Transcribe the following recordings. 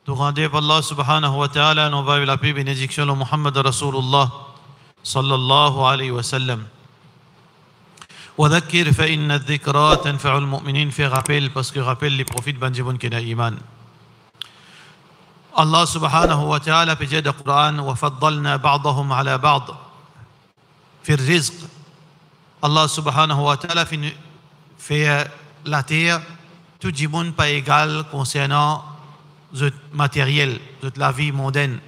Tout rendez par Allah subhanahu wa ta'ala, nous va la paix, bénédiction de Muhammad Rasulullah sallallahu alayhi wa sallam. وذكر فإن الذكرى تنفع المؤمنين في rappel parce que rappel les prophètes banjibun kena iman. Allah subhanahu wa ta'ala في جد القرآن وفضلنا بعضهم على بعض في الرزق. Allah subhanahu wa ta'ala fait la terre tout le monde pas égal concernant le matériel, la vie mondaine.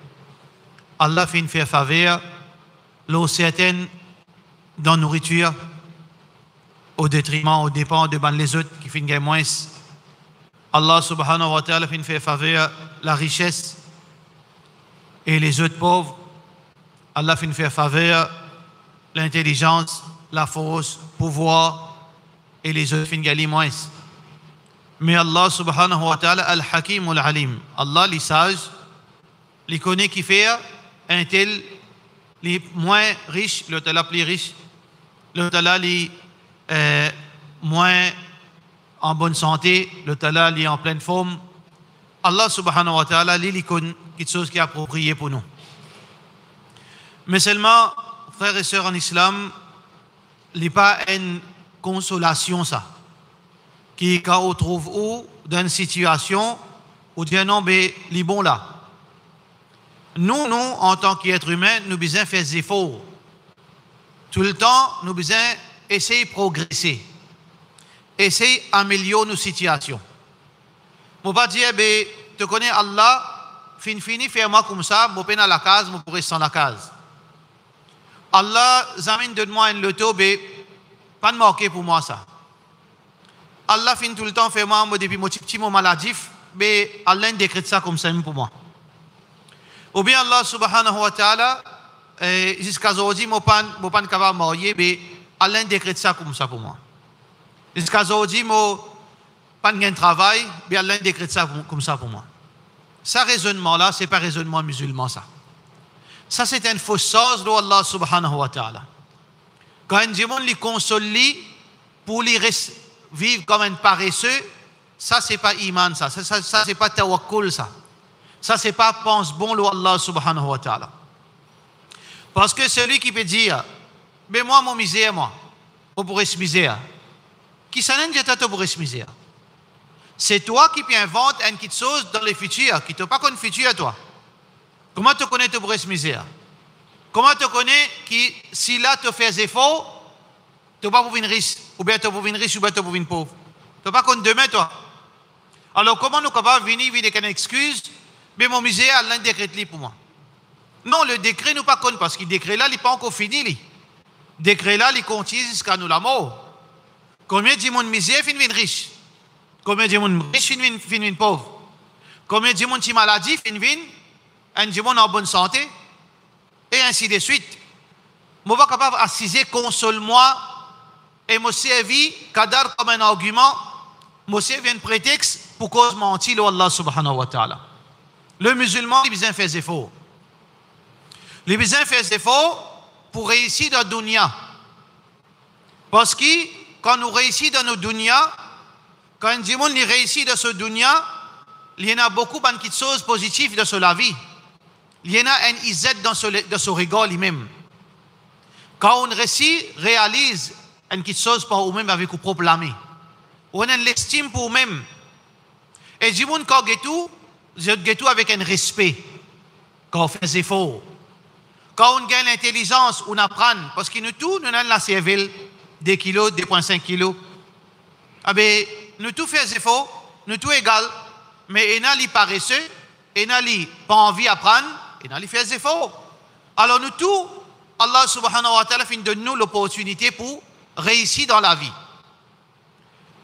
Allah fait une faveur, l'eau certaine dans la nourriture, au détriment, au dépend de les autres qui font gagner moins. Allah subhanahu wa ta'ala fait une faveur, la richesse et les autres pauvres. Allah fait une faveur, l'intelligence, la force, pouvoir et les autres font gagner moins. Mais Allah subhanahu wa ta'ala al-hakim al-alim. Allah les sage, les connaît qui fait un tel les moins riches, l'autre la plus riche, l'autre là les moins en bonne santé, l'autre là les en pleine forme. Allah subhanahu wa ta'ala les connaît quelque chose qui est approprié pour nous. Mais seulement, frères et sœurs en islam, il n'est pas une consolation ça. Qui quand on trouve où dans une situation où dit non mais les bons là. Nous en tant qu'êtres humains, nous besoin faire des efforts. Tout le temps, nous besoin essayer de progresser, essayer d'améliorer nos situations. Je ne pas dire ben tu connais Allah, fini fais-moi comme ça, je peine à la case, je pourrais sans la case. Allah zamine donne-moi une loto, ben pas de marquer pour moi ça. Allah fin tout le temps fait moi depuis mon petit mot maladif, mais Allah décrète ça comme ça pour moi. Ou bien Allah subhanahu wa ta'ala jusqu'à aujourd'hui mon pas capable marier, mais Allah décrète ça comme ça pour moi. Jusqu'à aujourd'hui mon pas de travail, mais Allah décrète ça comme ça pour moi. Ça raisonnement là, c'est pas raisonnement musulman ça. Ça c'est une fausse chose de Allah subhanahu wa ta'ala. Quand un démon les console pour les vivre comme un paresseux, ça c'est pas iman ça c'est pas tawakkul ça c'est pas pense bon le Allah subhanahu wa ta'ala. Parce que celui qui peut dire mais moi mon misère moi pourrais se misère qui ça n'est pas toi pour se misère, c'est toi qui peux inventer une petite chose dans le futur qui t'as pas connu futur toi. Comment tu connais tu pourrais se misère, comment tu connais qui si là tu fais effort tu vas pas pour une riche, ou bien tu vas pour une riche, ou bien tu vas pour une pauvre. Tu vas pas contre demain, toi. Alors, comment nous capables de venir avec une excuse, mais mon misère, Allah décrète pour moi. Non, le décret nous pas contre, parce que le décret là, il n'est pas encore fini. Le décret là, il continue jusqu'à nous la mort. Combien de monde misère finit une riche? Combien de monde riche finit une pauvre? Combien de monde qui maladie finit un monde en bonne santé? Et ainsi de suite. Je ne suis pas capable d'assiser, console-moi, et me servi kadar comme un argument, me servi un prétexte pour cause mentir Allah subhanahu wa ta'ala. Le musulman, il a besoin de faire des efforts. Il a besoin de faire des efforts pour réussir dans la dunya. Parce que quand nous réussissons dans nos dunya, quand un démon réussit dans ce dunya, il y en a beaucoup de choses positives dans la vie. Il y en a un izzat dans ce regard lui-même. Quand on réalise une petite chose pour nous-mêmes avec nos propres amis, on a l'estime pour nous-mêmes. Et du monde quand on tout avec un respect, quand on fait des efforts, quand on gagne l'intelligence, on apprend, parce que nous tous, nous avons la cervelle, 2 kilos, 2,5 kilos. Ah ben, nous tous faisons des efforts, nous tous égal, mais il y a les paresseux, il y a les pas envie d'apprendre, il y a les faire des efforts. Alors nous tous, Allah subhanahu wa ta'ala fait de nous l'opportunité pour réussir dans la vie.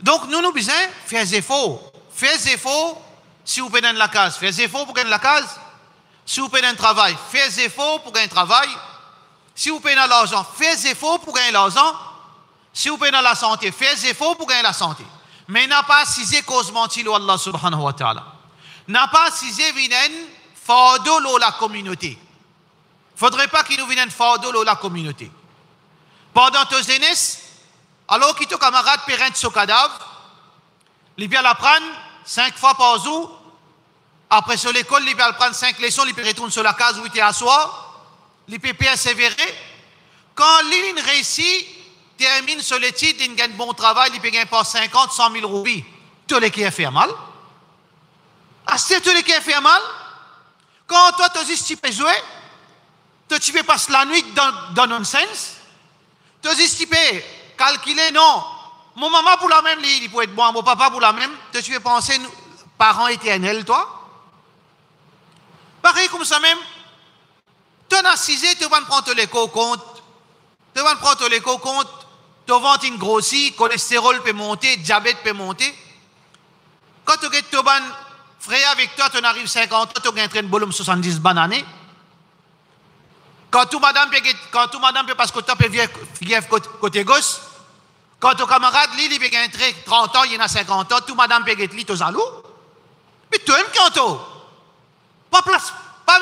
Donc nous avons besoin de faire des efforts. Faire des efforts si vous prenez la case. Faire des efforts pour gagner la case. Si vous prenez un travail, faire des efforts pour gagner un travail. Si vous prenez l'argent, faire des efforts pour gagner l'argent. Si vous prenez la santé, faire des efforts pour gagner la santé. Mais n'a pas assisé cause mentir Allah subhanahu wa ta'ala. N'a pas assisé vinen fardeau la communauté. Faudrait pas qu'il nous vienne fardeau la communauté. Pendant tes jeunesse, alors que ton camarade pérenne son cadavre, il vient la prendre 5 fois par jour, Après sur l'école, il peut prendre 5 leçons, il peut retourner sur la case où il était asseoir, il peut persévérer. Quand l'île réussit, termine sur le titre, il gagne bon travail, il peut gagner par 50, 100 000 roupies. Tous les qui fait mal. Ah, c'est tous les qui fait mal. Quand toi, tu dis tu peux jouer, tu peux passer la nuit dans nonsense, tu dis tu peux calculer, non. Mon maman pour la même, il peut être bon, mon papa pour la même, tu peux penser, parents éternels, toi. Pareil comme ça même, tu as 6 ans, tu vas prendre les compte, tu vas prendre les compte, tu vas une grossie, cholestérol peut monter, diabète peut monter. Quand tu as ton frère avec toi, tu arrives 50 ans, tu as un train de volume 70 bananes. Quand tout madame peut parce que tu peux vivre côté gauche, quand ton camarade, il peut gagner 30 ans, il y en a 50 ans, tout madame peut être tu es jaloux. Mais toi même quand pas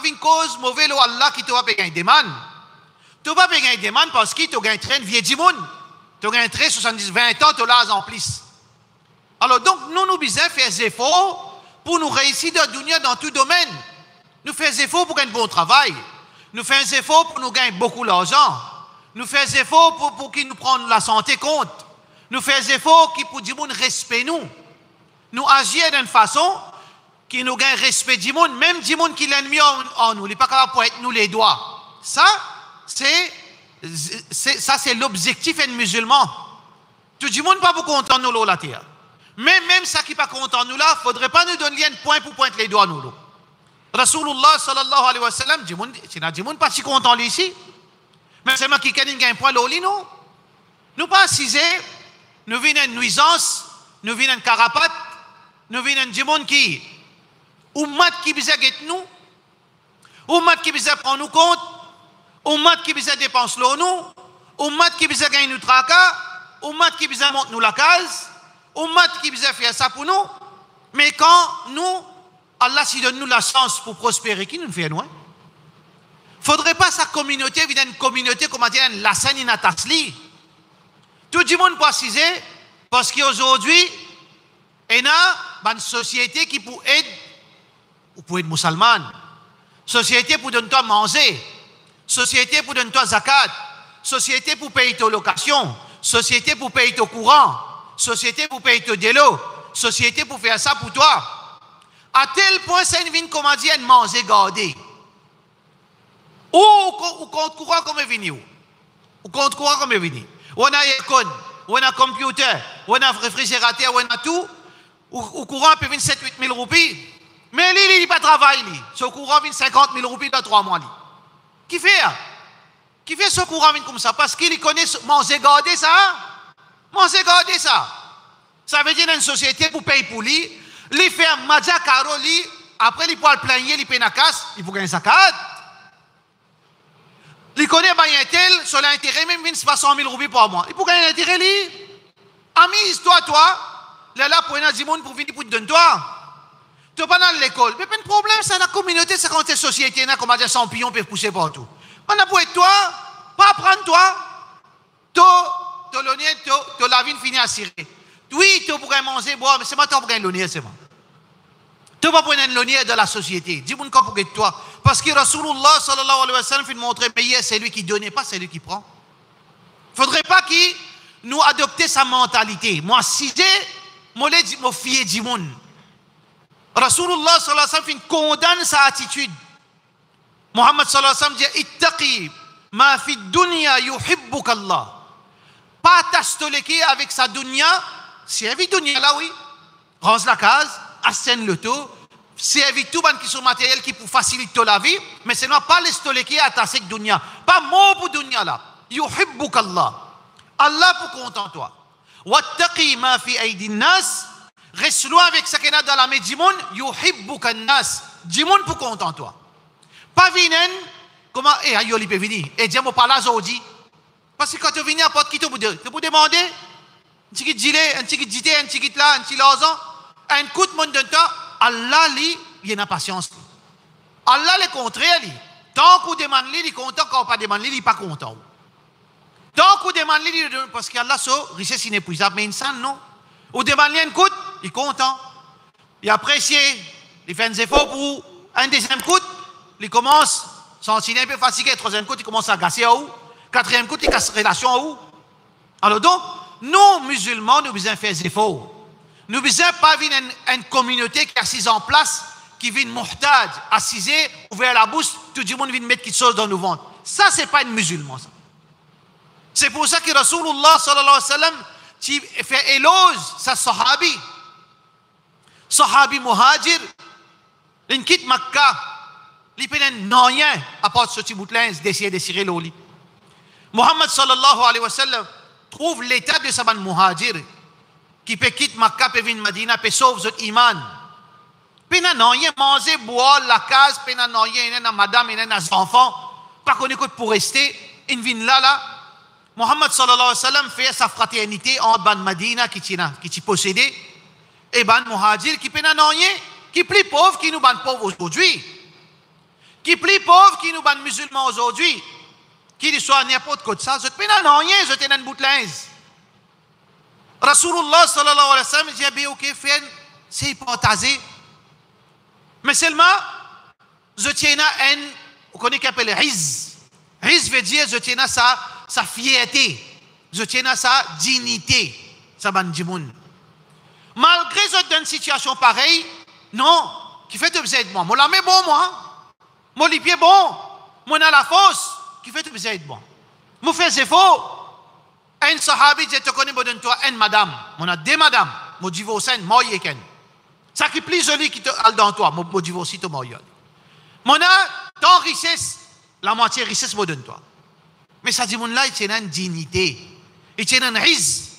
une cause mauvaise au Allah qui te va payer des man. Tu vas payer des man parce que tu as gagné un train de vieux du monde. Tu as gagné un train 70, 20 ans, tu l'as en plus. Alors donc, nous devons faire des efforts pour nous réussir dans la dunya dans tout domaine. Nous faisons des efforts pour gagner un bon travail. Nous faisons des efforts pour nous gagner beaucoup d'argent. Nous faisons des efforts pour qu'ils nous prennent la santé compte. Nous faisons des efforts pour que le monde respecte nous. Nous agissons d'une façon qui nous gagne respect du monde, même du monde qui est l'ennemi en nous. Il n'est pas capable de être nous les doigts. Ça, c'est l'objectif des musulmans. Tout le monde n'est pas content de nous la terre. Mais même ça qui n'est pas content de nous là, il ne faudrait pas nous donner un point pour pointer les doigts nous. Rasulullah sallallahu alayhi wa sallam, c'est un monde pas si content ici. Mais c'est moi qui gagne un point là, nous. Nous pas assisés, nous venons une nuisance, nous venons une carapate, nous venons du monde qui Ummat qui bisa get nous, ummat qui bisa prendre nous compte, ummat qui bisa dépense nous, ummat qui bisa gagne nous tracas, ummat qui bisa monte nous la case, ummat qui bisa faire ça pour nous. Mais quand nous, Allah s'y donne nous la chance pour prospérer, qui nous fait nous? Faudrait pas sa communauté, évidemment une communauté comme on dit la scène inatasli. Tout le monde peut préciser parce qu'aujourd'hui, il y a une société qui peut aider. Ou pour être musulman, société pour donner toi manger, société pour donner toi zakat, société pour payer ta location, société pour payer ton courant, société pour payer ton délo, société pour faire ça pour toi. À tel point, c'est une vie comme on dit, manger gardé. Ou compte courant comme est venu. Ou compte courant comme est venu. On a aircon, on a computer, on a réfrigérateur, on a tout. Ou courant peut venir 7-8 000 roupies. Mais lui, il n'a pas de travail. Ce courant vient 50 000 roupies dans 3 mois. Qui fait? Qui fait ce courant comme ça? Parce qu'il connaît manger garder ça. Manger garder ça. Ça veut dire une société pour payer pour lui. Il fait un madja caro, après il peut le plaigner, il paye la casse, il faut gagner sa carte. Il connaît bien tel, sur l'intérêt, même 100 000 roupies par mois. Il peut gagner l'intérêt, lui. Amuse-toi, toi. Là, pour un du monde pour venir pour te donner toi. Tu n'as pas dans l'école. Mais pas de problème, c'est la communauté, c'est quand tes sociétés, comme on dit, champignons peuvent pousser partout. On a pour être toi, pas prendre toi, tu la vie finie à cirer. Oui, tu pourrais manger, boire, mais c'est moi qui pour gagner l'honneur, c'est moi. Tu vas prendre l'honneur de la société. Dis-moi pour être toi. Parce que Rasulullah sallallahu alayhi wa sallam fait montrer meilleur, c'est lui qui donne, pas c'est lui qui prend. Il ne faudrait pas qu'il nous adopte sa mentalité. Moi, si j'ai, moi, fier du monde. Rasulullah sallallahu alayhi wa sallam condamne sa attitude. Muhammad sallallahu alayhi wa sallam dit ittaqi ma fi dunya yuhibbuka Allah. Pas t'astoleki avec sa dunya, si elle vit dunya là oui, range la case, assène le tout, si elle vit tout ban qui sont matériels qui pour faciliter la vie, mais c'est non pas l'estoleki à ta sec dunya, pas mot pour dunya là. Yuhibbuka Allah. Allah pour content toi. Wattaqi ma fi aydin nas. Reste loin avec ce qu'il y a dans la main du monde, yuhibbuka nas. Du monde pour content toi. Pas vinen, comment, aïe, il peut venir. Et dis-moi pas là aujourd'hui. Parce que quand tu viens à porte qui te peut demander, un petit gilet, un petit gité, un petit là, un petit l'argent, un coup de monde de temps, Allah, lui, il a patience. Allah, le contraire, lui. Tant qu'on demande, lui, il est content, quand on pas demande, lui, il n'est pas content. Tant qu'on demande, lui, parce qu'Allah, sa richesse inépuisable, mais insan, non. On demande, lui, un coup, il est content. Il est apprécié. il fait un effort pour un deuxième coup, il commence à sentir un peu fatigué, troisième coup, il commence à gasser à où, quatrième coup, il casse relation à où. Alors donc, nous, musulmans, nous besoin faire des efforts. Nous besoin pas venir une communauté qui est assise en place, qui vient muhtad, assisée, ouvert la bouche, tout le monde vient mettre quelque chose dans nos ventres. Ça, c'est pas une musulman, ça. C'est pour ça que Rasulullah sallallahu alayhi wa sallam fait éloge sa sahabi. Sahabi muhajir, il quitte Makkah, il peut rien à part ce petit bout de linge d'essayer de cirer l'oli. Muhammad sallallahu alayhi wa sallam trouve l'état de sa muhajir qui peut quitter Makkah, peut venir Madina, peut sauver son iman. Peut rien manger, boire, la case, peut rien, il madame, il a des enfants, pas qu'on écoute pour rester, il vient là. Muhammad sallallahu alayhi wa sallam fait sa fraternité entre Ban Madina qui possédait et Ban Muhajir qui peut rien, qui est plus pauvre qui nous ban pauvres aujourd'hui, qui est plus pauvre qui nous ban musulmans aujourd'hui, qui soit n'importe quoi de ça, je ne peux rien, je t'ai un bout de linge. Rasulullah sallallahu alayhi wa sallam dit, bien ok, c'est partagé, mais seulement, je tiens un, vous connaissez qu'on appelle riz. Riz veut dire, je tiens sa fierté, je tiens sa dignité, ça bandimoun. Malgré une situation pareille, non, qui fait besoin de moi. Mon lame bon, moi. Mon lipier bon. Mon à la fosse, qui fait besoin de moi. Mon fait c'est faux. Un sahabi, je te connais, bon de toi, une madame. Mon a deux madames. Mon divorce, moi, yeken. Ça qui est plus joli qui te a dans toi, mon divorce, tu moi, mon a ton richesse, la moitié richesse, moi, donne toi. Mais ça dit, mon là, il tient une dignité. Il tient un riz.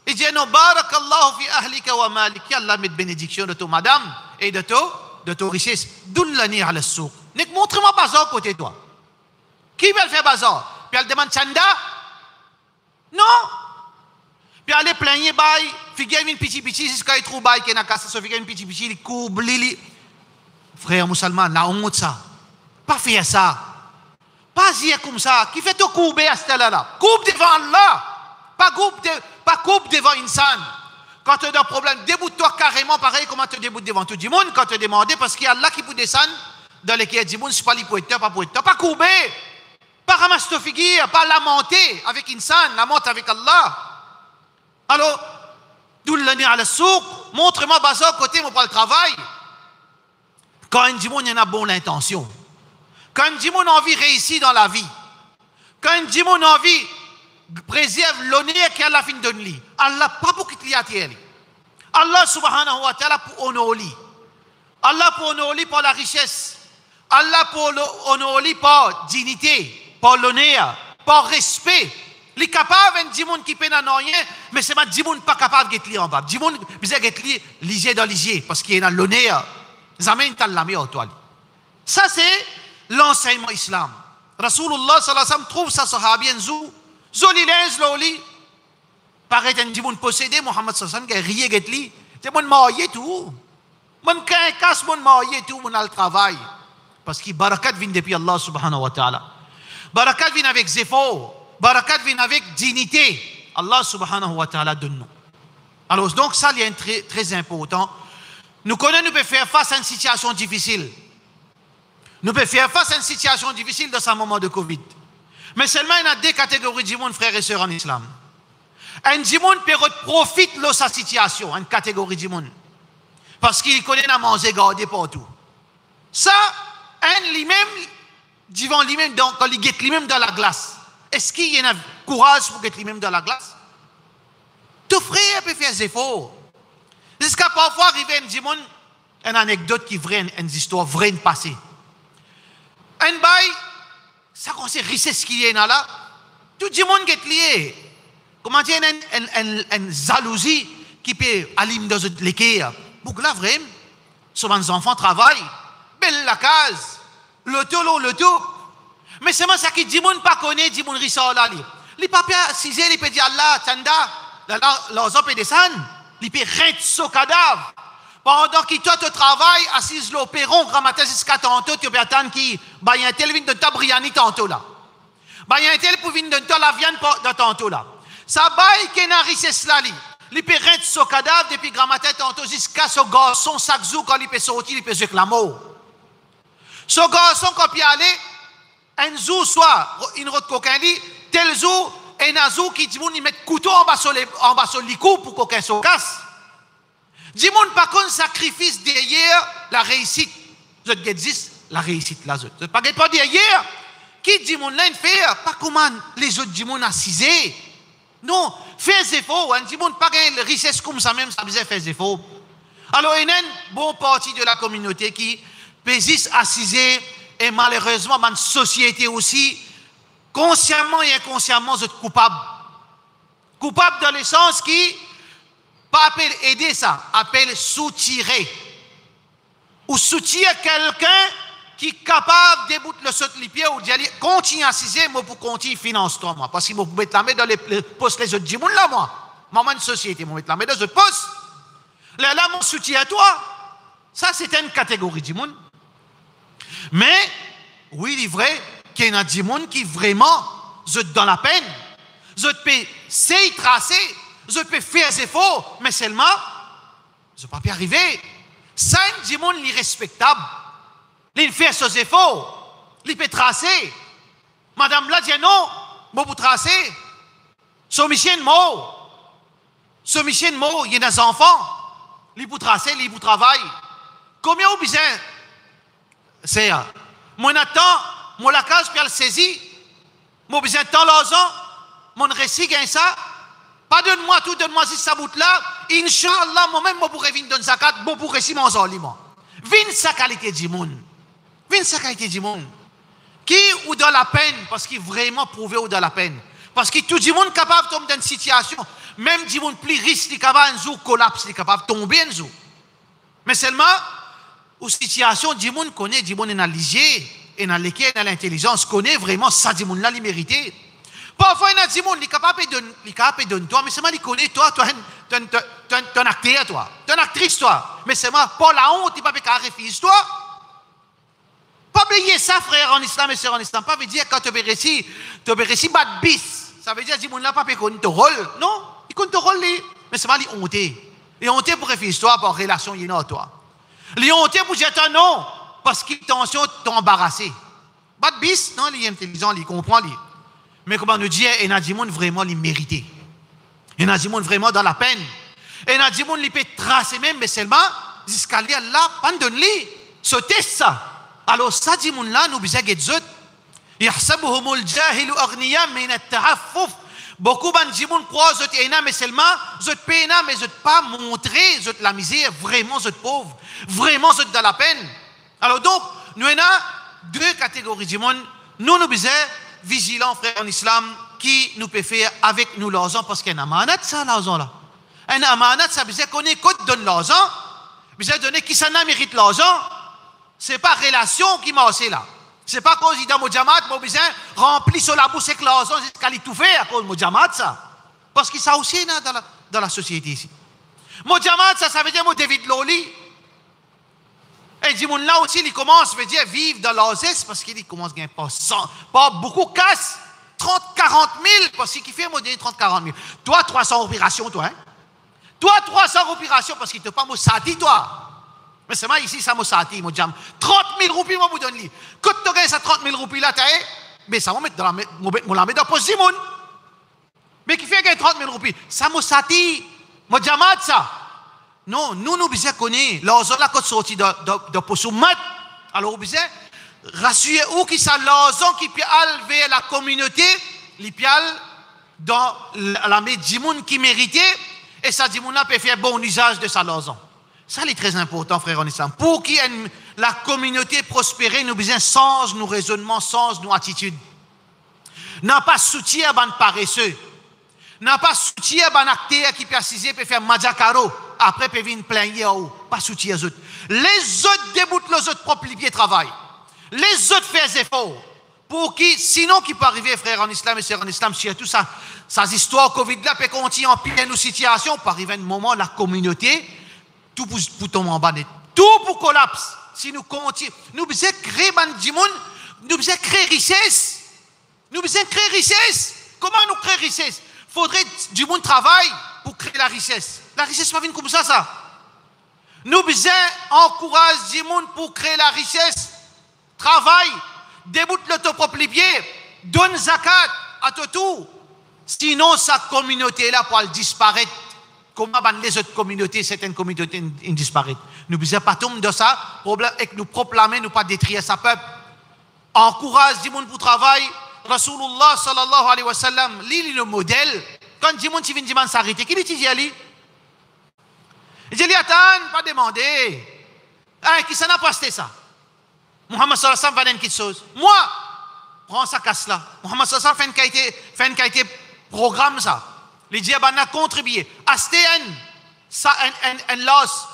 Il dit, non, barakallahu fi ahlika wa maliki, Allah met bénédiction de ton madame et de ton richesse. Donne-la à la souk. Montre-moi bazar côté de toi. Qui va le faire bazar? Puis elle demande chanda? Non. Puis elle est plaigner, bail, figure une petit, jusqu'à y trouver bail, qui n'a qu'à se figure une petit, il coupe, lili. Frère musulman, la honte ça. Pas faire ça. Pas dire comme ça. Qui fait te couper à ce là-là? Coupe devant Allah. Pas coupe devant insan. Quand tu as un problème, déboute-toi carrément pareil comme tu déboutes devant tout le monde quand tu demandes, parce qu'il y a Allah qui peut descendre dans lesquels du monde, c'est pas lui pour être pas pour être pas couper, pas ramasser ta figure, pas lamenter avec insan, lamente avec Allah. Alors, d'où l'année à la souk, montre-moi bazar côté moi pour le travail. Quand un du monde il y en a bonne intention, quand un du monde a envie de réussir dans la vie, quand un du monde a envie préserve l'honneur qu'Allah fin donne lui. Allah pas pour qu'il y a tiens. Allah subhanahu wa ta'ala pour honorer. Allah pour honorer par la richesse. Allah pour honorer par dignité, par l'honneur, par respect. Il est capable de dire qui peine à rien, mais c'est pas dire pas capable de être en bas. Dire besoin d'être lisé dans l'isier parce qu'il y a l'honneur. Jamais t'as la meilleure toile. Ça c'est l'enseignement islam. Rasulullah sallallahu alayhi wa sallam trouve sa sahabi en Zoli lens loli. Paraît un djimoun possédé, Mohammed sallallahu alayhi wa sallam, qui a rié getli. C'est mon marié tout. Mon casse mon marié tout, mon al travail. Parce que barakat vient depuis Allah subhanahu wa ta'ala. Barakat vient avec zéphor. Barakat vient avec dignité. Allah subhanahu wa ta'ala donne nous. Alors donc ça, il y a un très, très important. Nous connaissons, nous pouvons faire face à une situation difficile. Nous pouvons faire face à une situation difficile dans ce moment de Covid. Mais seulement il y a deux catégories de monde, frères et sœurs en islam. Un monde peut profiter de sa situation, une catégorie de monde. Parce qu'il connaît la manger gardé partout. Ça, un lui-même, devant lui-même, quand il guette lui-même dans la glace. Est-ce qu'il y a un courage pour guette lui-même dans la glace? Tout frère peut faire des efforts. Jusqu'à parfois arriver un monde, une anecdote qui est vraie, une histoire vraie, une passée. Un bail, ça concerne richesse qui est là, tout le monde est lié. Comment dire, une jalousie qui peut aller dans l'équerre. Pour là, vraiment, souvent les enfants travaillent, belle la case, le tout. Mais c'est moi ça qui dit, le monde pas connaît, dit, le monde rissort là. Les papiers, si ils peuvent dire Allah, Tanda, leurs hommes descendent, ils peuvent rentrer ce cadavre. Pendant que toi, tu travailles, assise au perron, ramasse jusqu'à tantôt, tu peux attendre qu'il y a un tel vin de ta briani tantôt là. Il y a un tel pour venir de ta la viande de tantôt là. Ça baille qui est une richesse là. il peut rentrer son cadavre depuis grammaire tantôt jusqu'à ce garçon, chaque jour, quand il peut sortir, il peut jouer la mort. Ce garçon, quand il allait, un jour, soit, une autre coquin dit, tel jour, et un jour, qui dit, il met couteau en bas sur le cou pour qu'aucun se casse. Dis moun par contre sacrifice derrière la réussite. Je te dis la réussite là. Je pas derrière. Qui dit moun là fait pas comment les autres dit moun assisé. Non, fais des efforts. Dit moun pas gagne richesse comme ça même ça besoin faire des efforts. Alors il y a une bonne partie de la communauté qui persiste assisé et malheureusement dans la société aussi consciemment et inconsciemment vous êtes coupables. Coupables dans le sens qui pas appelle aider ça, appelle soutirer. Ou soutirer quelqu'un qui est capable de débouter le saut de pied ou d'y aller, continue à assiser, moi pour continuer finance-toi, moi. Parce qu'il faut mettre la main dans les postes les autres djimoun là, moi. Moi, une société, moi mettre la main dans les autres postes. Là, mon soutien à toi. Ça, c'est une catégorie djimoun. Mais, oui, il est vrai qu'il y a des djimoun qui vraiment, vous êtes dans la peine. Vous êtes payé, tracer. Je peux faire des efforts, mais seulement, je ne peux pas y arriver. Ça, un monde irrespectable. Il fait ses efforts, il peut tracer. Madame là dit non, je peux tracer. Ce monsieur mort. Ce monsieur mort, il y a des enfants. Il peut tracer, il peut travailler. Combien vous besoin? C'est ça. Moi, j'attends, moi, la case, puis elle saisit. Moi, besoin de temps, l'argent. Mon récit gagne ça. Pas donne-moi tout, donne-moi si ça bout là. Inch'Allah, moi-même, je pourrais venir donner zakat, je pourrais réciter mon zoliment. Vine sa qualité du monde. Vine sa qualité du monde. Qui ou dans la peine, parce qu'il vraiment prouvé ou dans la peine. Parce que tout le monde est capable de tomber dans une situation, même du monde plus riche, il est capable de collapse, il est capable de tomber un jour. Mais seulement, aux situations, du monde connaît, du monde est analysé, et dans lesquelles l'intelligence connaît vraiment ça, du monde là, il mérite. Parfois, il y a des gens qui sont capables de donner toi, mais seulement ils connaissent toi, tu es un acteur, toi. Tu es une actrice, toi. Mais seulement, pas la honte, tu ne peux pas refuser, toi. Pas oublier ça, frère, en islam et sœur en islam. Pas veut dire quand tu as réussi bad bis. Ça veut dire que les gens ne pas connaître ton rôle. Non, ils connaissent ton rôle, mais seulement ils ont honté. Ils ont honté pour refuser toi, par relation, ils ont toi. Ils ont honté pour dire non, parce qu'ils t'ont embarrassé. Bad bis, non, ils sont intelligents, ils comprennent. Mais comment nous dire, il y a des gens vraiment les mériter. Il y a des gens vraiment dans la peine. Il y a des gens qui peuvent tracer même, mais seulement, jusqu'à là, pendant lui, sauter ça. Alors, ça, dit gens là, nous besoin de zut. Yahsabuhumul jahilu aghniya min at-ta'affuf. Beaucoup de gens croient que c'est mais seulement, c'est pas mais c'est pas montrer la misère, vraiment c'est pauvre, vraiment c'est dans la peine. Alors donc, nous avons deux catégories de gens. Nous besoin vigilants, frères en islam, qui nous peut faire avec nous l'argent, parce qu'il y a un amanat, ça, l'argent là. Un amanat, ça veut dire qu'on est qu'on donne l'argent, besoin de donner qui ça mérite l'argent. C'est pas relation qui m'a aussi là. C'est pas cause d'un mojamat, mais besoin rempli sur la bouche avec l'argent jusqu'à l'étouffer à cause de mojamat, ça. Parce que ça aussi dans la société ici. Mojamat, ça veut dire mon David Loli. Et dit là aussi, il commence, veut dire vivre dans l'azès parce qu'il commence à gagner pas beaucoup casse. 30, 40 000, parce qu'il fait modèle 30, 40 000. Toi, 300 opérations, toi, hein? Toi, 300 opérations parce qu'il ne te pas moussati, toi. Mais c'est moi ici, ça moussati, mon jam. 30 000 roupies, moi, vous donne. Quand tu gagnes ça 30 000 roupies là, mais ça va mettre dans la mettre dans la poche du monde. Mais qui fait gagner 30 000 roupies? Ça moussati, mon jamat, ça. Non, nous besoin connaître. L'argent là, quand sorti de poche mat, alors, nous besoin rassurer où qui ça l'argent qui peut aller vers la communauté, les peut dans la médimone qui méritait, et ça dit n'a peut faire bon usage de sa l'argent. Ça c'est très important, frère en islam. Pour que la communauté prospère, nous besoin change nos raisonnements, change nos attitudes. N'a pas soutien à un paresseux. N'a pas soutien à un acteur qui peut assiser, peut faire madjakaro. Après, peut venir plaigner ou pas soutien aux autres. Les autres déboutent les autres propres pieds travail. Les autres font des efforts. Pour qui, sinon, qui peut arriver, frère en islam et sœurs en islam, surtout ça, ces histoires Covid là, peut continuer en pire nos situations, peut arriver un moment, la communauté, tout pour tomber en bas, tout pour collapse. Si nous continuons, nous devons créer du monde, nous devons créer richesse. Nous devons créer richesse. Comment nous créer richesse? Faudrait du monde travail pour créer la richesse. La richesse va venir comme ça. Nous besoin encourager du monde pour créer la richesse. Travail, déboute le ton propre pied, donne zakat à tout. Sinon, sa communauté-là pourra disparaître. Comment les autres communautés, certaines communautés disparaissent. Nous besoin pas tomber dans ça, problème et que nous proclamer, nous pas détruire sa peuple. Encourage du monde pour travail. Rasulullah sallallahu alayhi wa sallam, lui, le modèle. Quand du monde vient demander s'arrêter, qui lui dit Ali? Il dit, attends, pas demander. Qui s'en a passé ça? Muhammad sallallahu alayhi wa sallam va dire quelque chose. Moi, prends sa casse là. Muhammad sallallahu alayhi wa sallam fait une qualité programme ça. Les diables ont contribué. Acheter un loss.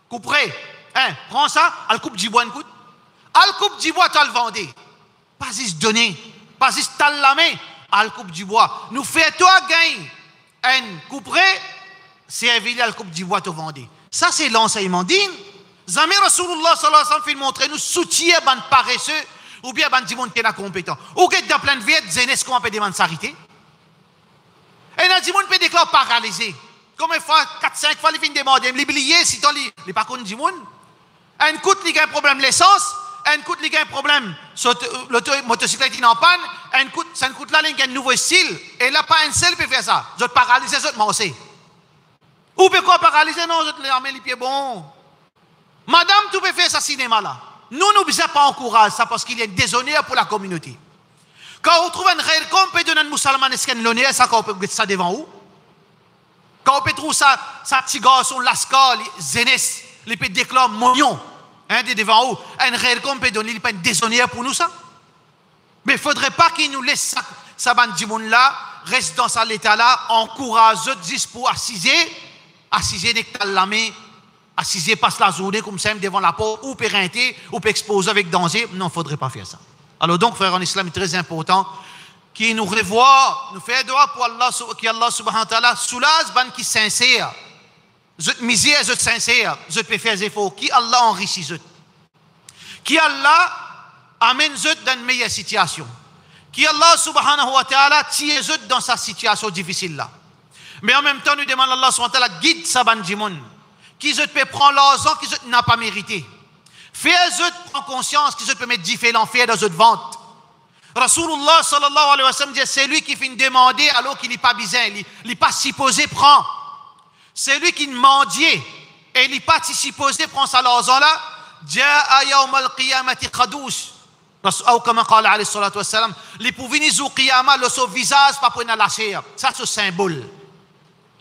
Couperé. Prends ça, elle coupe du bois, une coupe. Elle coupe du bois, tu le vendé. Pas juste donner. Pas juste t'al la main. Elle coupe du bois. Nous fais-toi gagner. Un couperé, c'est un elle coupe du bois, tu vendé. Ça, c'est l'enseignement digne. Zami Rasulullah sallallahu alayhi wa sallam fait montrer nous soutien ban paresseux ou bien ban du monde qui est compétent. Ou qui est dans plein de vie, zénès qu'on peut demander s'arrêter. Et dans du monde peut déclarer paralysé. Combien de fois, 4-5 fois, il vient demander, il oublié si tu les pas contre du monde. Un coûte, il a un problème l'essence, un coûte, il a un problème motocyclette qui est en panne, un coûte, ça coûte là, il a un nouveau style. Et là, pas un seul peut faire ça. Je te paralyse, je te mancer. Ou peut quoi paralyser? Non, je te l'armée les pieds bon. Madame, tu peux faire ça cinéma là. Nous, nous ne pouvons pas encourager ça parce qu'il y a un déshonneur pour la communauté. Quand on trouve un réel qu'on peut donner un musulman, est-ce qu'il y a l'honneur, ça, quand on peut mettre ça devant où? Quand on peut trouver ça, petit garçon, lascar, zénès, les peut déclarer mognon, devant où? Un réel qu'on peut donner, il peut être déshonneur pour nous, ça. Mais il ne faudrait pas qu'il nous laisse ça bande du monde là, reste dans cet état-là, encourage juste pour assiser des calamés, assiser passe la journée comme ça, devant la porte, ou pérenter, ou exposer avec danger. Non, il ne faudrait pas faire ça. Alors donc, frère en islam, c'est très important qu'il nous revoie, nous fait droit pour Allah, qu'Allah subhanahu wa ta'ala soulage ban qui sincère. Je te misère, je te sincère, je te fais des efforts. Qui Allah enrichit, je. Qui Allah amène je dans une meilleure situation. Qui Allah subhanahu wa ta'ala tire je dans sa situation difficile là. Mais en même temps, nous demandons Allah subhanahu wa ta'ala guide sa ban du monde. Qui je te prend l'argent qui je n'a pas mérité. Fais-je prendre conscience que je peux mettre différents faits dans votre vente. Rasulullah sallallahu alayhi wa sallam dit c'est lui qui finit demander alors qu'il n'est pas besoin, il n'est pas supposé prendre. C'est lui qui mendiait et il n'est pas supposé prendre ça l'argent là. Ja'a yawm al-qiyamati qadoush. Ou comme qala alayhi salatu wa sallam, les pour venir au qiyamah le son visage pas pour lâcher. Ça c'est un symbole.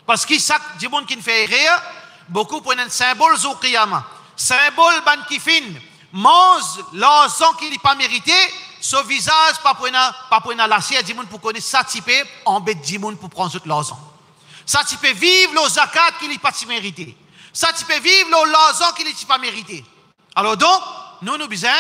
Parce qu'il ça du monde qui ne fait rien, beaucoup prennent un symbole au qiyamah. Symbole ban qui fin mange l'argent qu'il n'est pas mérité, ce visage pas pour lâcher du monde pour connaître ça type embête du monde pour prendre tout l'argent. Ça type vivre le zakat qu'il n'est pas mérité. Ça type vivre l'argent qu'il n'est pas mérité. Alors donc, nous besoin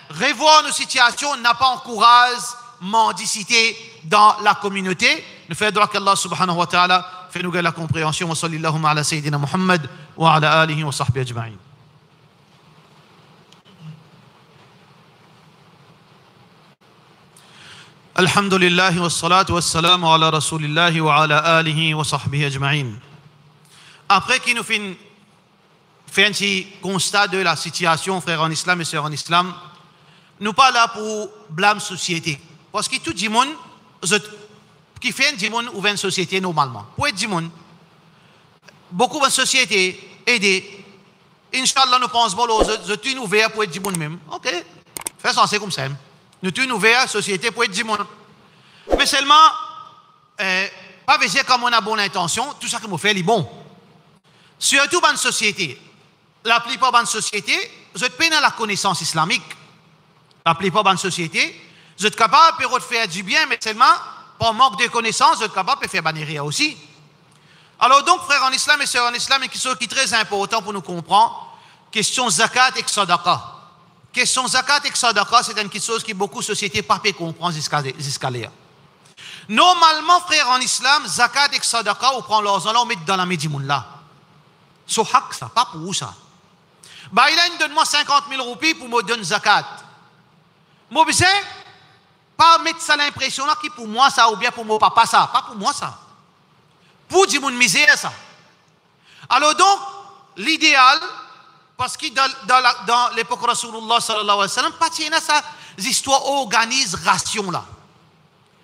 revoir nos situations, n'a pas encouragé mendicité dans la communauté. Nous faisons droit qu'Allah subhanahu wa ta'ala fait nous la compréhension. Wa sallallahu ala sayyidina Muhammad wa ala alihi wa sahbihi ajma'in. Alhamdulillah wa salatu wa salam ala rasulillahi wa ala alihi wa sahbihi ajma'in. Après qu'il nous fait un petit constat de la situation, frères en islam et sœurs en islam, nous pas là pour blâmer société. Parce que tout le monde qui fait un monde ou une société normalement. Pour être du monde, beaucoup de sociétés aider. Inch'Allah, nous pensons bon, je suis ouvert pour être du monde même. Ok, fais ça, c'est comme ça. Nous sommes ouverts, société pour être du monde. Mais seulement, pas veiller comme on a bonne intention, tout ça que nous fait est bon. Surtout dans la société. La plupart de la société, vous êtes pas dans la connaissance islamique. La plupart de la société, vous êtes capable de faire du bien, mais seulement, par manque de connaissance, vous êtes capable de faire bannir aussi. Alors donc, frères en islam et sœurs en islam, et qui sont très important pour nous comprendre, question zakat et sadaqa. Question zakat et sadaqa, c'est une chose que beaucoup de sociétés ne peuvent pas comprendre jusqu'à là. Normalement, frères en islam, zakat et sadaqa, on prend l'argent là, on met dans la médimoun là. C'est haq ça, pas pour où ça. Bah, il a une donne-moi 50 000 roupies pour me donner zakat. Moi, je pas mettre ça l'impression là qui pour moi ça ou bien pour mon papa ça, pas pour moi ça. pour dire mon misère ça. Alors donc, l'idéal, parce que dans l'époque de Rasulullah sallallahu alayhi wa sallam, pas tiens ça, l'histoire organise ration là.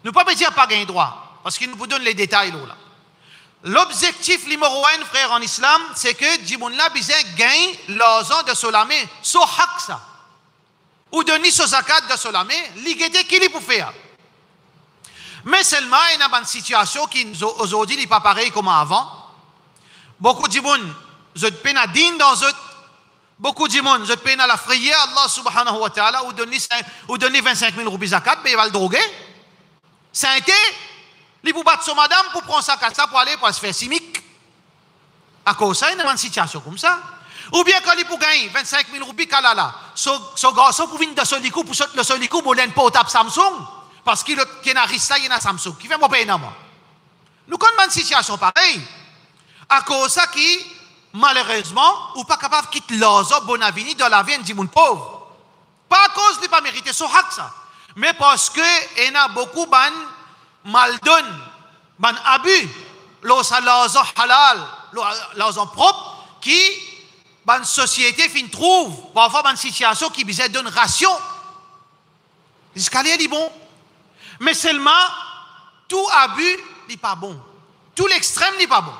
Nous ne pouvons pas dire pas gain droit, parce qu'il nous donne les détails là. L'objectif numéro un, frère, en islam, c'est que Djimoun là, besoin gagne l'argent de solamé, so hak ça. Ou donner so zakat de solamé, l'iguété qu'il est pour faire. Mais seulement, il y a une situation qui aujourd'hui n'est pas pareil comme avant. Beaucoup de gens, je peine à dîner dans eux. Beaucoup de gens, je peine à la prière, Allah subhanahu wa ta'ala, ou donner 25 000 roupies zakat, mais il va le droguer. C'est un il vous battre son madame pour prendre sa carte pour aller pour se faire chimique. À cause de ça, il y a une situation comme ça. Ou bien quand il pour gagner 25 000 roupies, kalala, ce garçon pour venir de Sonicou, pour le Sonicou, pour l'un portable Samsung, parce qu'il y a un risque là, il y a un Samsung, qui fait mon payer moi. Nous connaissons une situation pareille. À cause de ça, qui, malheureusement, ou pas capable de quitter l'argent bon avenir dans la vie du monde pauvre. Pas à cause de ne pas mériter son hak ça, mais parce que il y a beaucoup de mal donne, ban abus, l'argent halal, l'argent propre, qui, ban société fin trouve, parfois ban situation qui besoin d'une ration. L'escalier est bon. Mais seulement, tout abus n'est pas bon. Tout l'extrême n'est pas bon.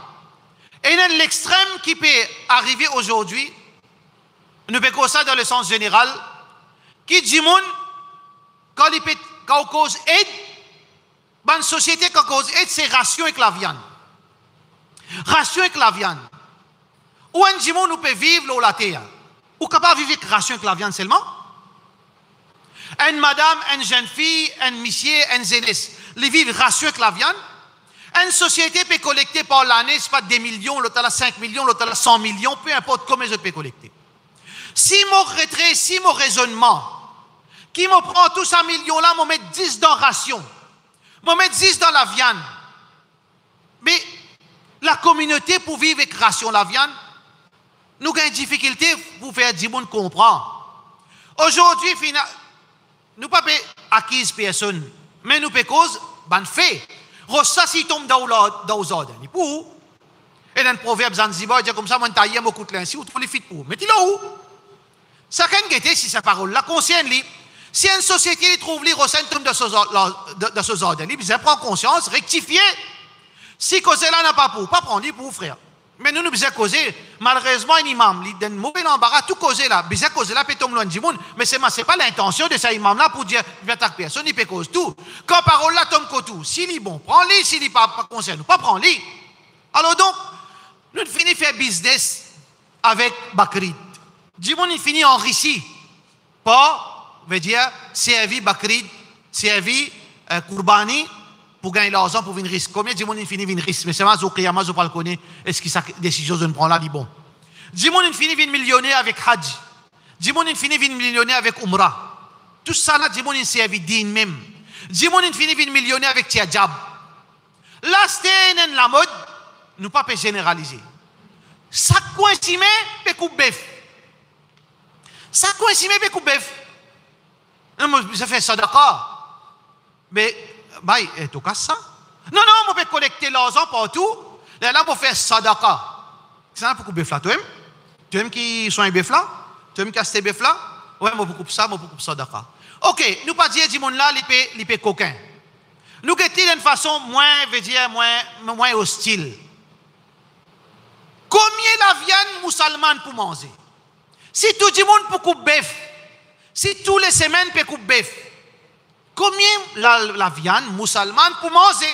Et l'extrême qui peut arriver aujourd'hui, nous faisons ça dans le sens général, qui dit quand on cause aide, une société qui cause aide, c'est ration avec la viande. Ration avec la viande. Ou un dit nous peut vivre la terre. Ou capable de vivre avec ration avec la viande seulement. Une madame, une jeune fille, un monsieur, un zénès, ils vivent ration avec la viande. Une société peut collecter par l'année, c'est pas des millions, l'autre a 5 millions, l'autre a 100 millions, peu importe combien je peux collecter. Si mon retrait, si mon raisonnement, qui me prend tous ces millions-là, me met 10 dans ration, me met 10 dans la viande. Mais la communauté pour vivre avec ration la viande, nous avons une difficulté pour faire du monde comprendre. Aujourd'hui, nous ne pouvons pas acquise personne, mais nous pouvons cause, ben fait. Rossa si tombe dans l'ordre. Pour et dans le proverbe Zanzibar, il dit comme ça, moi, taille beaucoup de l'insi, ou tous les fit pour. Mais tu là où? Ça can guetter si sa parole, la conscience, si une société trouve les Rossa tombe de ce ordre, il prend conscience, rectifier. Si cause là n'a pas pas prendre pour frère. Mais nous devons causer, malheureusement, un imam, il donne mauvais embarras, tout causer là, bizarre causer là, peut tomber loin du monde, mais c'est pas l'intention de cet imam là pour dire, il attaque personne, il peut cause tout. Quand parole là tombe tout, s'il est bon, prends-le, s'il n'est pas concerne, pas prends-le. Alors donc, nous finissons faire business avec Bakrid. Du monde, il finit enrichi. Pas, veut dire, servi Bakrid, servi Kourbani, pour gagner l'argent pour venir risque. Combien de monde finit venir risque? Mais c'est moi, Zokiyama, je ne pas le connais. Est-ce que sa décision de ne prendre là, dit bon. Du monde finit venir millionnaire avec Hajj. Du monde finit venir millionnaire avec Umrah. Tout ça là, du monde servi din même. Du monde finit venir millionnaire avec Tiajab. Là, c'est la mode, nous ne pouvons pas généraliser. Ça coïncide, peut couper bœuf. Ça coïncide, peut couper bœuf. Ça fait ça d'accord. Mais, bye, tu casses ça? Non, on peut collecter l'argent partout. Là, on peut faire sadaqa. C'est ça pour couper bœuf là. Tu aimes qui sont un bœuf là? Tu aimes casser bœuf là? Ouais, moi, beaucoup ça, moi, beaucoup sadaqa. Ok, nous pas dire, du monde là, il peut coquin. Nous guettons d'une façon moins, veut dire, moins hostile. Combien la viande musulmane pour manger? Si tout le monde peut couper bœuf, si tous les semaines peut couper bœuf, combien la viande musulmane pour manger?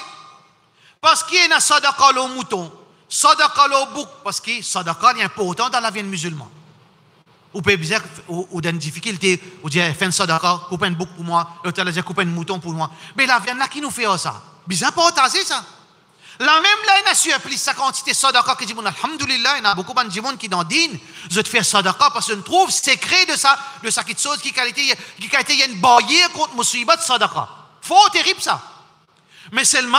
Parce qu'il y a sadaqa au mouton, sadaqa au bouc, parce que sadaqa est important dans la viande musulmane. Ou peut dire, ou dans une difficulté, ou dire, fais une sadaqa, coupe un bouc pour moi, l'autre a dit, coupe un mouton pour moi. Mais la viande là qui nous fait ça? Bizarre pas c'est ça. La même là, il a surpris sa quantité de sadaqa qui dit, alhamdulillah, il y a beaucoup de gens qui dans dînent, je te fais sadaqa parce qu'on trouve secret de ça quelque chose qui qualité, il y a une barrière contre musibat de sadaqa. Faut terrible ça. Mais seulement,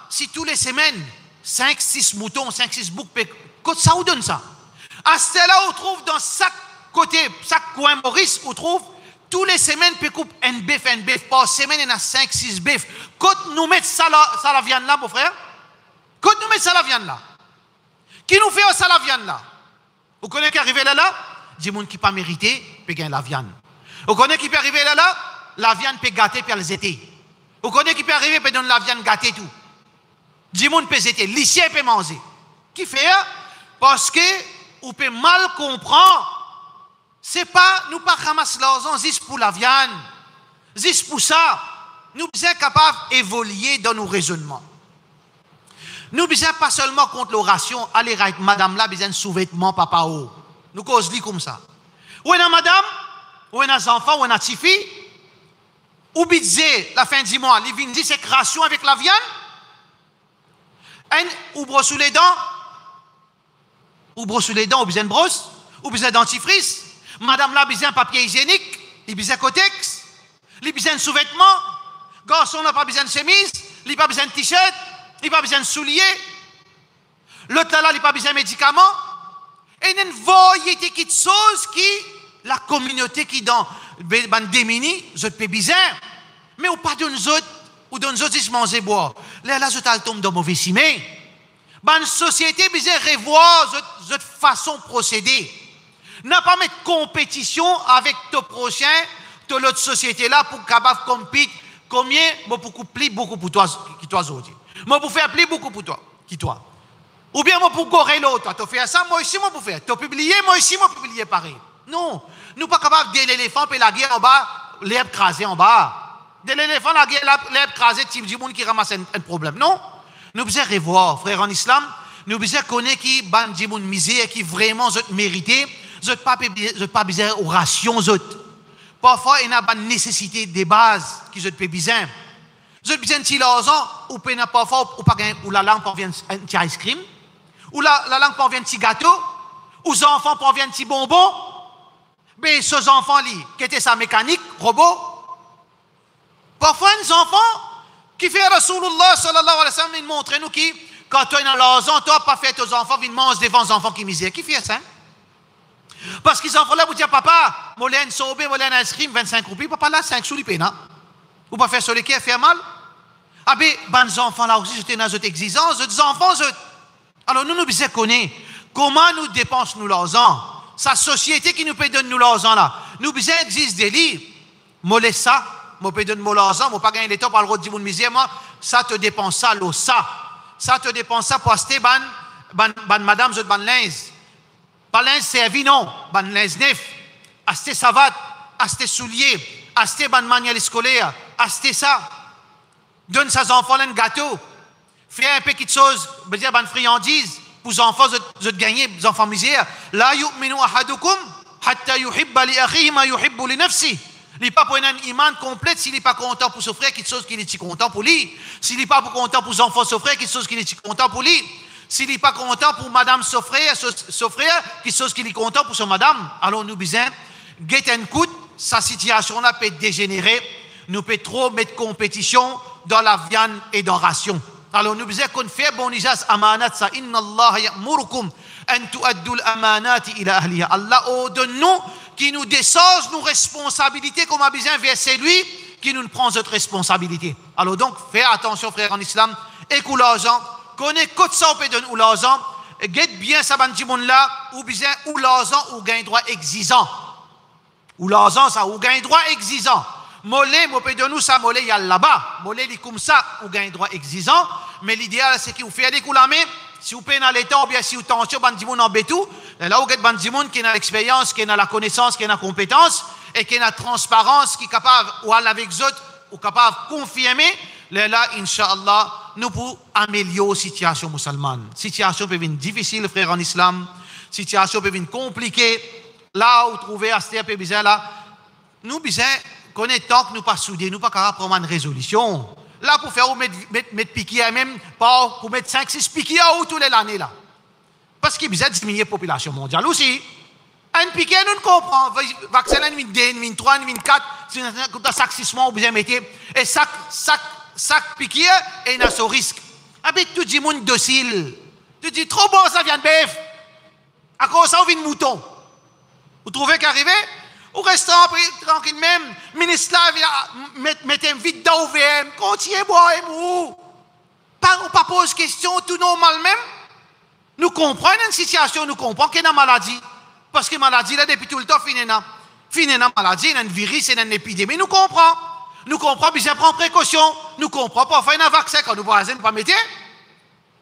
si tous les semaines, 5-6 moutons, 5-6 boucs, ça vous donne ça. À ce là, on trouve dans chaque côté, chaque coin Maurice, on trouve tous les semaines, on coupe un bœuf, par semaine, il y en a 5-6 bœufs. Quand nous mettons ça la viande là, mon frère, Quand nous mettons ça la viande là, qui nous fait ça la viande là? Vous connaissez qui arrive là? Des gens qui pas mérité, peut gagner la viande. Vous connaissez qui peut arriver là? La viande peut gâter puis les étés. Vous connaissez qui peut arriver peut donner la viande gâter tout. Des gens peut zéter, l'issue peut manger. Qui fait? Parce que vous peut mal comprendre. C'est pas, nous pas ramasser l'argent juste pour la viande. Juste pour ça, nous sommes capables d'évoluer dans nos raisonnements. Nous ne sommes pas seulement contre l'oration, aller avec madame là, besoin de sous-vêtements, papa ou. Nous causons comme ça. Ou est madame, ou est enfant, ou est petite fille, ou budget la fin du mois, les vins c'est création avec la viande, ou brosse les dents, ou besoin de brosse, ou besoin de dentifrice, madame là, besoin de papier hygiénique, il besoin de cotex, il besoin de sous-vêtements, garçon n'a pas besoin de chemise, il n'a pas besoin de t-shirt, il n'a pas besoin de souliers, l'autre là, il n'a pas besoin de médicaments, et il y a une variété de choses qui, la communauté qui dans le démini, je te besoin, mais ou pas de nous autres, ou de nous autres, ils se mangent boire. Là, je tombe dans mauvais cimé. Une société, besoin de revoir cette façon de procéder. N'a pas mettre compétition avec ton prochain, de l'autre société là, pour capable compétir. Combien, moi, beaucoup plus, beaucoup pour toi, qui toi autres. Moi, pour faire plus, beaucoup pour toi, qui toi. Ou bien, moi, pour correr l'autre, tu fais ça, moi aussi, moi, pour faire. Tu as publié, moi aussi, moi, publier pareil. Non, nous pas capables de l'éléphant, puis la guerre en bas, l'herbe crasée en bas. De l'éléphant, la guerre, l'herbe crasée, type du monde qui ramasse un problème. Non, nous devons revoir, frère en islam, nous devons connaître qui, ban du monde misère, qui vraiment, mérité, pas besoin de rations, parfois, il y a une nécessité de base qui ont besoin. Vous avez besoin de l'argent, ou parfois, ou la langue pour venir un petit ice cream, ou la langue pour venir un petit gâteau, ou les enfants pour venir un petit bonbon. Mais ces enfants-là, qui étaient sa mécanique, robot, parfois, les enfants qui fait Rasulullah sallallahu alayhi wa sallam, ils montrent nous qui, quand tu es dans l'argent, tu n'as pas fait tes enfants, ils mangent devant les enfants qui misèrent. Qui fait ça? Parce qu'ils enfants là, vous dites, papa, moi, j'ai un sorbet, moi, j'ai un ice cream, 25 roupies, papa là, 5 sous, il non? Ou pas faire sur les quais, faire mal? Ah ben, les enfants là aussi, j'étais dans cette exigence, des enfants, alors nous devons connaître comment nous dépensons nous l'argent. Sa société qui nous peut donner nous l'argent là. Nous devons exister des livres. Moi, ça, moi, peux donner l'argent, moi, pas gagner les temps par le route du monde misère, moi, ça te dépense ça, l'eau, ça. Ça te dépense ça pour acheter madame, ban linge. Pas linge servi, non. Ban linge neuf. Acheter savate, acheter souliers, acheter ban manuel scolaire, acheter ça. Donne ses enfants un gâteau. Fais un peu de choses, dire ban friandises. Pour les enfants, vous gagner, les enfants misères. La yu'minu ahadukum hatta yuhibba li akhihi ma yuhibbu li nafsi. Il n'est pas pour un iman complet s'il n'est pas content pour son frère, quelque chose qu'il est content pour lui. S'il n'est pas content pour son enfants, son frère, quelque chose qu'il est content pour lui. S'il n'est pas content pour madame, son frère, quelque chose qu'il est content pour son madame. Alors nous besoin, get and coup, sa situation là peut dégénérer. Nous peut trop mettre compétition dans la viande et dans la ration. Alors nous besoin qu'on fait bon usage amanat ça. Inna Allah ya'murukum an tu'addu al-amanati ila ahliha. Allah ordonne nous qui nous décharge nos responsabilités comme a besoin verser lui qui nous prend notre responsabilité. Alors donc fais attention frère en islam, écoute l'argent, connais quoi ça on peut donner ou l'argent, guette bien ça bandi monde là ou besoin ou l'argent ou gain droit exigeant. Ou l'argent ça ou gain droit exigeant. Mollet, moi peut donner ça mollet il y a là-bas. Mollet il comme ça ou gain droit exigeant, mais l'idéal c'est qu'il vous fait des coups la main. Si vous payez dans l'état ou bien si vous tentez bandi monde en bétou, là où vous êtes bandi monde qui a l'expérience, qui a la connaissance, qui a la compétence et qui a la transparence, qui est capable ou aller avec les autres ou capable de confirmer, là inshallah nous pouvons améliorer la situation musulmane. Situation peut venir difficile frère en islam, situation peut venir compliquée. Là où trouver à ce peu bizarre là, nous besoin connaître tant que nous pas soudés, nous pas capable prendre une résolution. Là, pour faire mettre piquet, même pas pour mettre 5-6 piquets à tous les années là. Parce qu'il y a diminuer la population mondiale aussi. Un piquet, nous ne comprenons. Vaccin, une 2, une 3, une 4, c'est un sac 6 mois, vous bien mettez. Et chaque piquet est dans ce risque. Avec tout le monde docile. Tu dis, trop bon, ça vient de bœuf. À cause ça, on vient de mouton. Vous trouvez qu'arriver? Au restaurant, tranquille même, ministre là, mettez un vide dans OVM, continuez boire et mou. pas pose question, tout normal même. Nous comprenons une situation, nous comprenons qu'il y a une maladie. Parce que la maladie, là, depuis tout le temps, finina maladie, il y a un virus, il y a une épidémie. Nous comprenons. Nous comprenons, bien prendre précaution. Nous comprenons, parfois, il y a un vaccin quand nous ne pas mettre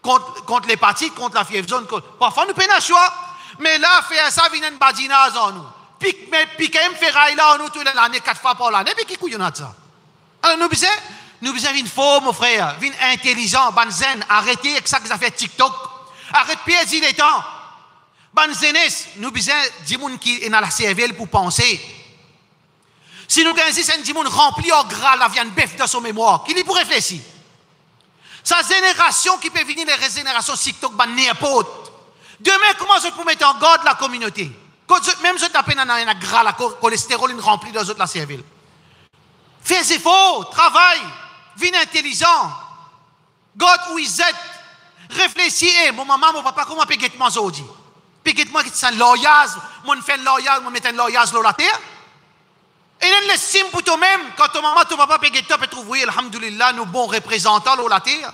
contre l'hépatite, contre la fièvre jaune. Parfois, nous prenons un choix. Mais là, faire ça, il y a une badinage en nous. Puis, quand même, faire là, en nous, toute l'année, 4 fois par l'année, puis qui couille, on a ça. Alors, nous besoin d'une forme, mon frère, d'une intelligence, ban zen, arrêtez avec ça que ça fait TikTok. Arrête piéger les temps. Ban zenes, nous besoin du monde qui est dans la cervelle pour penser. Si nous avons c'est un monde rempli en gras, la viande bœuf dans son mémoire, qui est pour réfléchir. Sa génération qui peut venir les générations TikTok, ban n'importe. Demain, comment je peux mettre en garde la communauté? Même je tape dans un gras, la cholestérol rempli dans la cervelle. Fais des efforts, travaille, viens intelligent. God où ils êtes. Réfléchis, mon maman, mon papa, comment peut-être moi aujourd'hui? Peut-être moi qui suis un loyal, moi je fais un loyal, moi je mets un loyal sur la terre. Et on l'estime pour toi-même, quand ton maman, ton papa peut trouver, alhamdulillah, nous bons représentants sur la terre.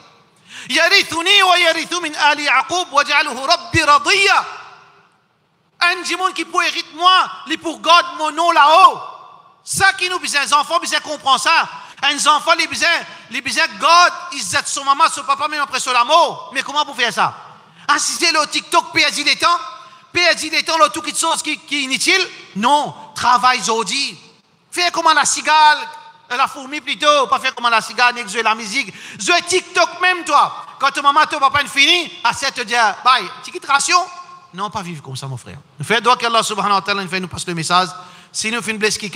Yarithuni wa yarithu min ali Yaqub wa ja'aluhu rabbi radiya. Un monde qui peut hériter moi, il pour garder mon nom là-haut. Ça qui nous besoin, les enfants besoin comprendre ça. Un enfant, les besoin God, ils aident son maman, son papa, même après son amour. Mais comment pour faire ça? Assister le TikTok, perdre les temps, le tout qui chose qui est inutile? Non, travaille aujourd'hui. Fais comme la cigale, la fourmi plutôt, pas faire comme la cigale, ni jouer la musique. Jouer TikTok même, toi. Quand ton maman, ton papa est fini, assez te dire, bye, tu quittes ration? Non, pas vivre comme ça, mon frère. Nous faisons droit qu'Allah subhanahu wa ta'ala nous passe le message. Si nous faisons une blesse qui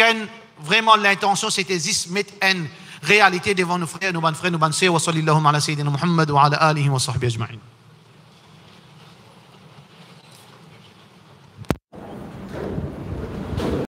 vraiment l'intention c'était juste mettre une réalité devant nos frères, nos bonnes sœurs, wa sallallahu ala sayyidina Muhammad wa ala alihi wa sahbihi ajma'in.